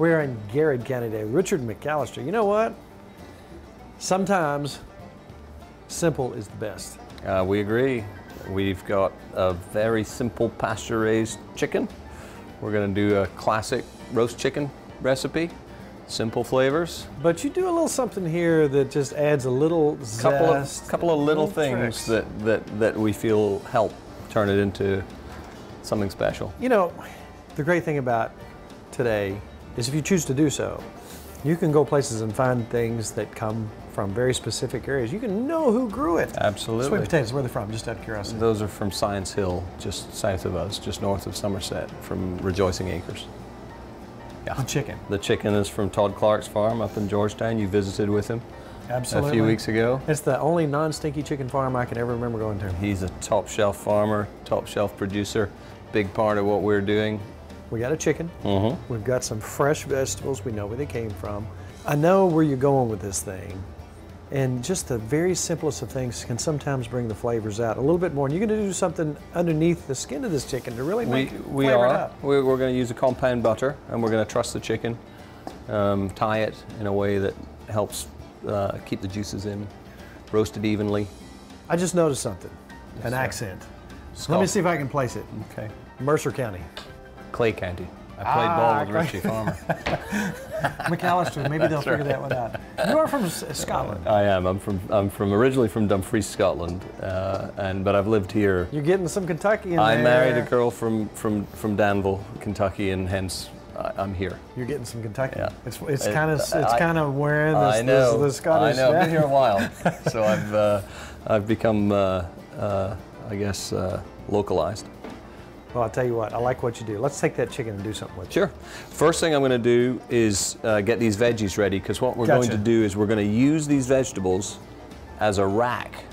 We're in Garrett County today. Richard McAllister. You know what? Sometimes simple is the best. We agree. We've got a very simple pasture-raised chicken. We're going to do a classic roast chicken recipe. Simple flavors. But you do a little something here that just adds a little zest. Couple of little things that we feel help turn it into something special. You know, the great thing about today is if you choose to do so, you can go places and find things that come from very specific areas. You can know who grew it. Absolutely. Sweet potatoes, where are they from? Just out of curiosity. Those are from Science Hill, just south of us, just north of Somerset, from Rejoicing Acres. Yeah. The chicken. The chicken is from Todd Clark's farm up in Georgetown. You visited with him. Absolutely. A few weeks ago. It's the only non-stinky chicken farm I can ever remember going to. He's a top shelf farmer, top shelf producer. Big part of what we're doing. We got a chicken. Mm-hmm. We've got some fresh vegetables. We know where they came from. I know where you're going with this thing. And just the very simplest of things can sometimes bring the flavors out a little bit more. And you're going to do something underneath the skin of this chicken to really make it flavor it up. We're going to use a compound butter, and we're going to truss the chicken, tie it in a way that helps keep the juices in, roast it evenly. I just noticed something, Yes, an sir. accent. Let me see if I can place it. Okay. Mercer County. Clay County. I played ball with Clay. Richie Farmer. McAllister, maybe they'll figure that one out. You are from Scotland. I am. I'm originally from Dumfries, Scotland, but I've lived here. You're getting some Kentucky in I there. married a girl from Danville, Kentucky, and hence I'm here. You're getting some Kentucky. Yeah. It's kind of wearing this, I know. the Scottish. I know. I've been here a while, so I've become I guess localized. Well, I'll tell you what, I like what you do. Let's take that chicken and do something with it. Sure. First thing I'm going to do is get these veggies ready, because what we're going to do is we're going to use these vegetables as a rack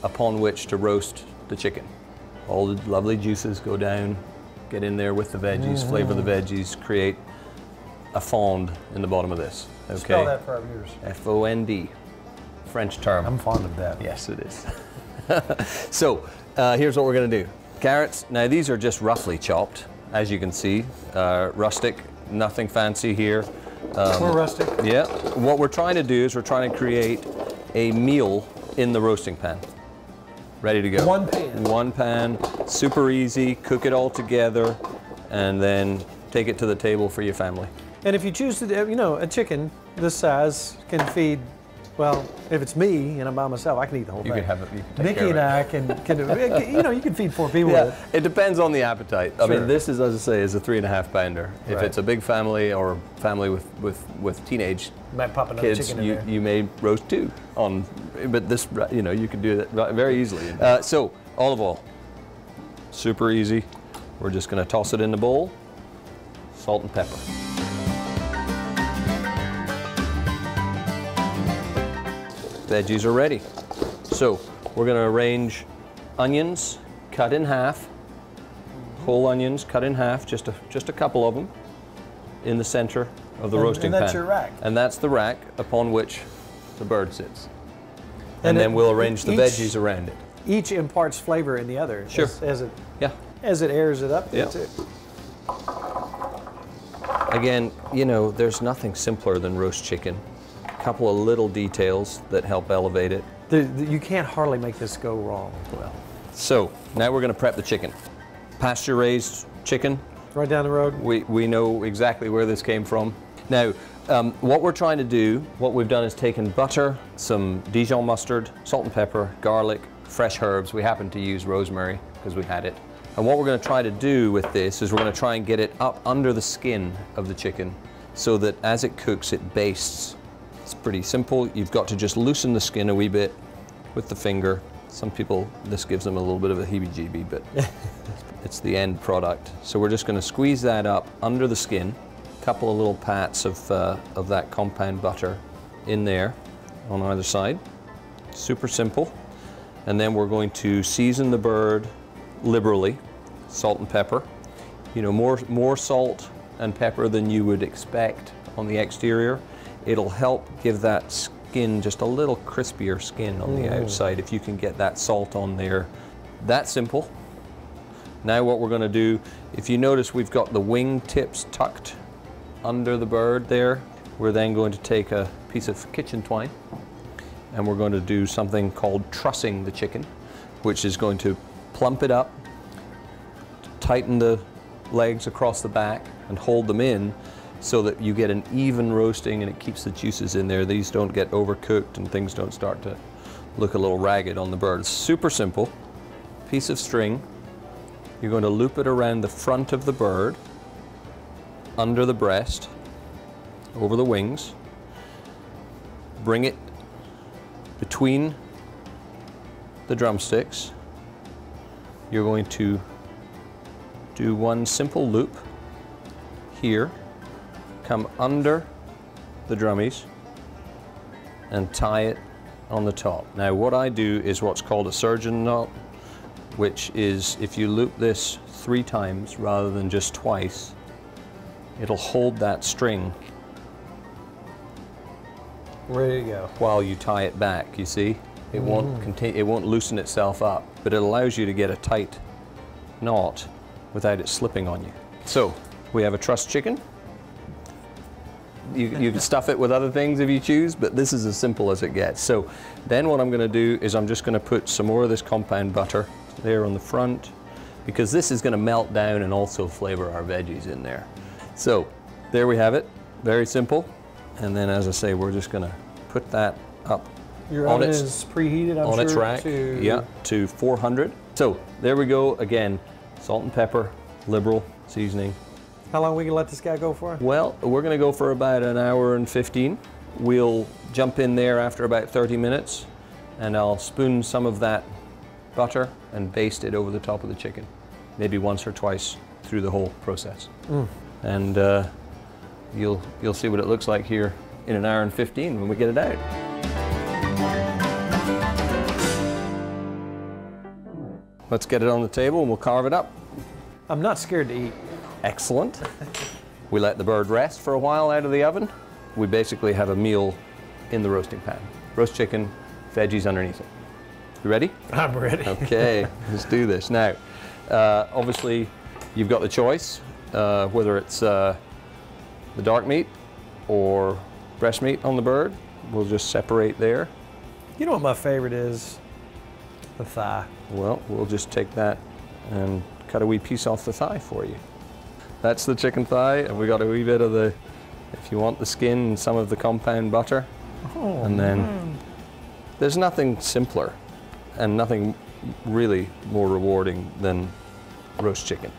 upon which to roast the chicken. All the lovely juices go down, get in there with the veggies, flavor the veggies, create a fond in the bottom of this. Okay. Spell that for our viewers. F-O-N-D, French term. I'm fond of that. Yes, it is. So here's what we're going to do. Carrots, now these are just roughly chopped, as you can see, rustic, nothing fancy here. We're rustic. Yeah, what we're trying to do is we're trying to create a meal in the roasting pan. Ready to go. One pan. One pan, super easy, cook it all together, and then take it to the table for your family. And if you choose to, you know, a chicken this size can feed, well, if it's me and I'm by myself, I can eat the whole thing. You can have it. You can take Mickey care and of I can, you know, you can feed 4 people with it. It depends on the appetite. I Sure. mean, this is, as I say, is a 3.5 pounder. If Right. it's a big family or a family with teenage Might pop another kids, chicken in there. you may roast 2 on. But this, you know, you can do that very easily. So olive oil, super easy. We're just going to toss it in the bowl. Salt and pepper. Veggies are ready. So we're going to arrange onions cut in half, whole onions cut in half, just a couple of them, in the center of the roasting pan. And that's your rack. And that's the rack upon which the bird sits. And then we'll arrange the veggies around it. Each imparts flavor in the other. Sure. As it airs it up. Yeah. That's it. Again, you know, there's nothing simpler than roast chicken. A couple of little details that help elevate it. You can't hardly make this go wrong. Well, so now we're going to prep the chicken. Pasture-raised chicken. Right down the road. We know exactly where this came from. Now, what we're trying to do, what we've done is taken butter, some Dijon mustard, salt and pepper, garlic, fresh herbs. We happen to use rosemary because we had it. And what we're going to try to do with this is we're going to try and get it up under the skin of the chicken so that as it cooks, it bastes. It's pretty simple. You've got to just loosen the skin a wee bit with the finger. Some people, this gives them a little bit of a heebie-jeebie, but it's the end product. So we're just going to squeeze that up under the skin. A couple of little pats of that compound butter in there on either side. Super simple. And then we're going to season the bird liberally, salt and pepper. You know, more salt and pepper than you would expect on the exterior. It'll help give that skin just a little crispier skin on the outside if you can get that salt on there. That simple. Now what we're going to do, if you notice we've got the wing tips tucked under the bird there. We're then going to take a piece of kitchen twine and we're going to do something called trussing the chicken, which is going to plump it up, tighten the legs across the back and hold them in so that you get an even roasting and it keeps the juices in there. These don't get overcooked and things don't start to look a little ragged on the bird. It's super simple. Piece of string. You're going to loop it around the front of the bird, under the breast, over the wings. Bring it between the drumsticks. You're going to do one simple loop here, come under the drummies and tie it on the top. Now what I do is what's called a surgeon knot, which is if you loop this 3 times rather than just twice, it'll hold that string ready to go while you tie it back. You see, it won't loosen itself up, but it allows you to get a tight knot without it slipping on you. So we have a trussed chicken. You can stuff it with other things if you choose, but this is as simple as it gets. So then what I'm going to do is I'm just going to put some more of this compound butter there on the front, because this is going to melt down and also flavor our veggies in there. So there we have it, very simple. And then, as I say, we're just going to put that up. Your oven is preheated, I'm on sure, its rack, to 400. So there we go again. Salt and pepper, liberal seasoning. How long are we going to let this guy go for? Well, we're going to go for about an hour and 15. We'll jump in there after about 30 minutes, and I'll spoon some of that butter and baste it over the top of the chicken, maybe once or twice through the whole process. And you'll see what it looks like here in an hour and 15 when we get it out. Let's get it on the table and we'll carve it up. I'm not scared to eat. Excellent. We let the bird rest for a while out of the oven. We basically have a meal in the roasting pan. Roast chicken, veggies underneath it. You ready? I'm ready. Okay, let's do this. Now, obviously, you've got the choice, whether it's the dark meat or breast meat on the bird. We'll just separate there. You know what my favorite is? The thigh. Well, we'll just take that and cut a wee piece off the thigh for you. That's the chicken thigh, and we got a wee bit of the, if you want the skin and some of the compound butter. Oh, and then there's nothing simpler and nothing really more rewarding than roast chicken,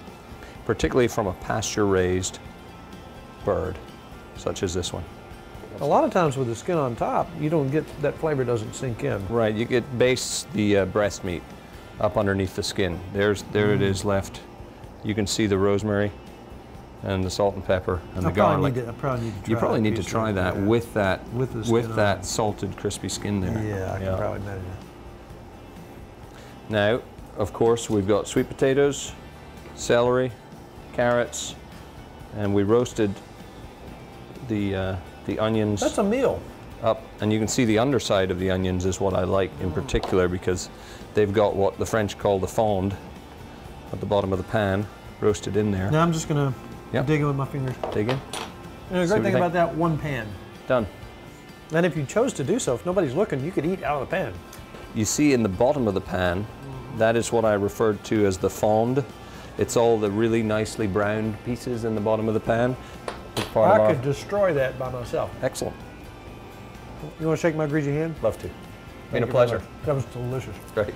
particularly from a pasture-raised bird, such as this one. A lot of times with the skin on top, you don't get, that flavor doesn't sink in. Right, you get base the breast meat up underneath the skin. There it is left. You can see the rosemary and the salt and pepper and the garlic. You probably need to try that with that salted crispy skin there. Yeah, I can probably imagine. Now, of course, we've got sweet potatoes, celery, carrots, and we roasted the onions. That's a meal. Up, and you can see the underside of the onions is what I like in particular, because they've got what the French call the fond at the bottom of the pan, roasted in there. Now I'm just gonna dig in with my fingers. Dig in. And the great thing about that, one pan. Done. And if you chose to do so, if nobody's looking, you could eat out of the pan. You see in the bottom of the pan, that is what I referred to as the fond. It's all the really nicely browned pieces in the bottom of the pan. I could destroy that by myself. Excellent. You want to shake my greasy hand? Love to. Been a pleasure. That was delicious. Great.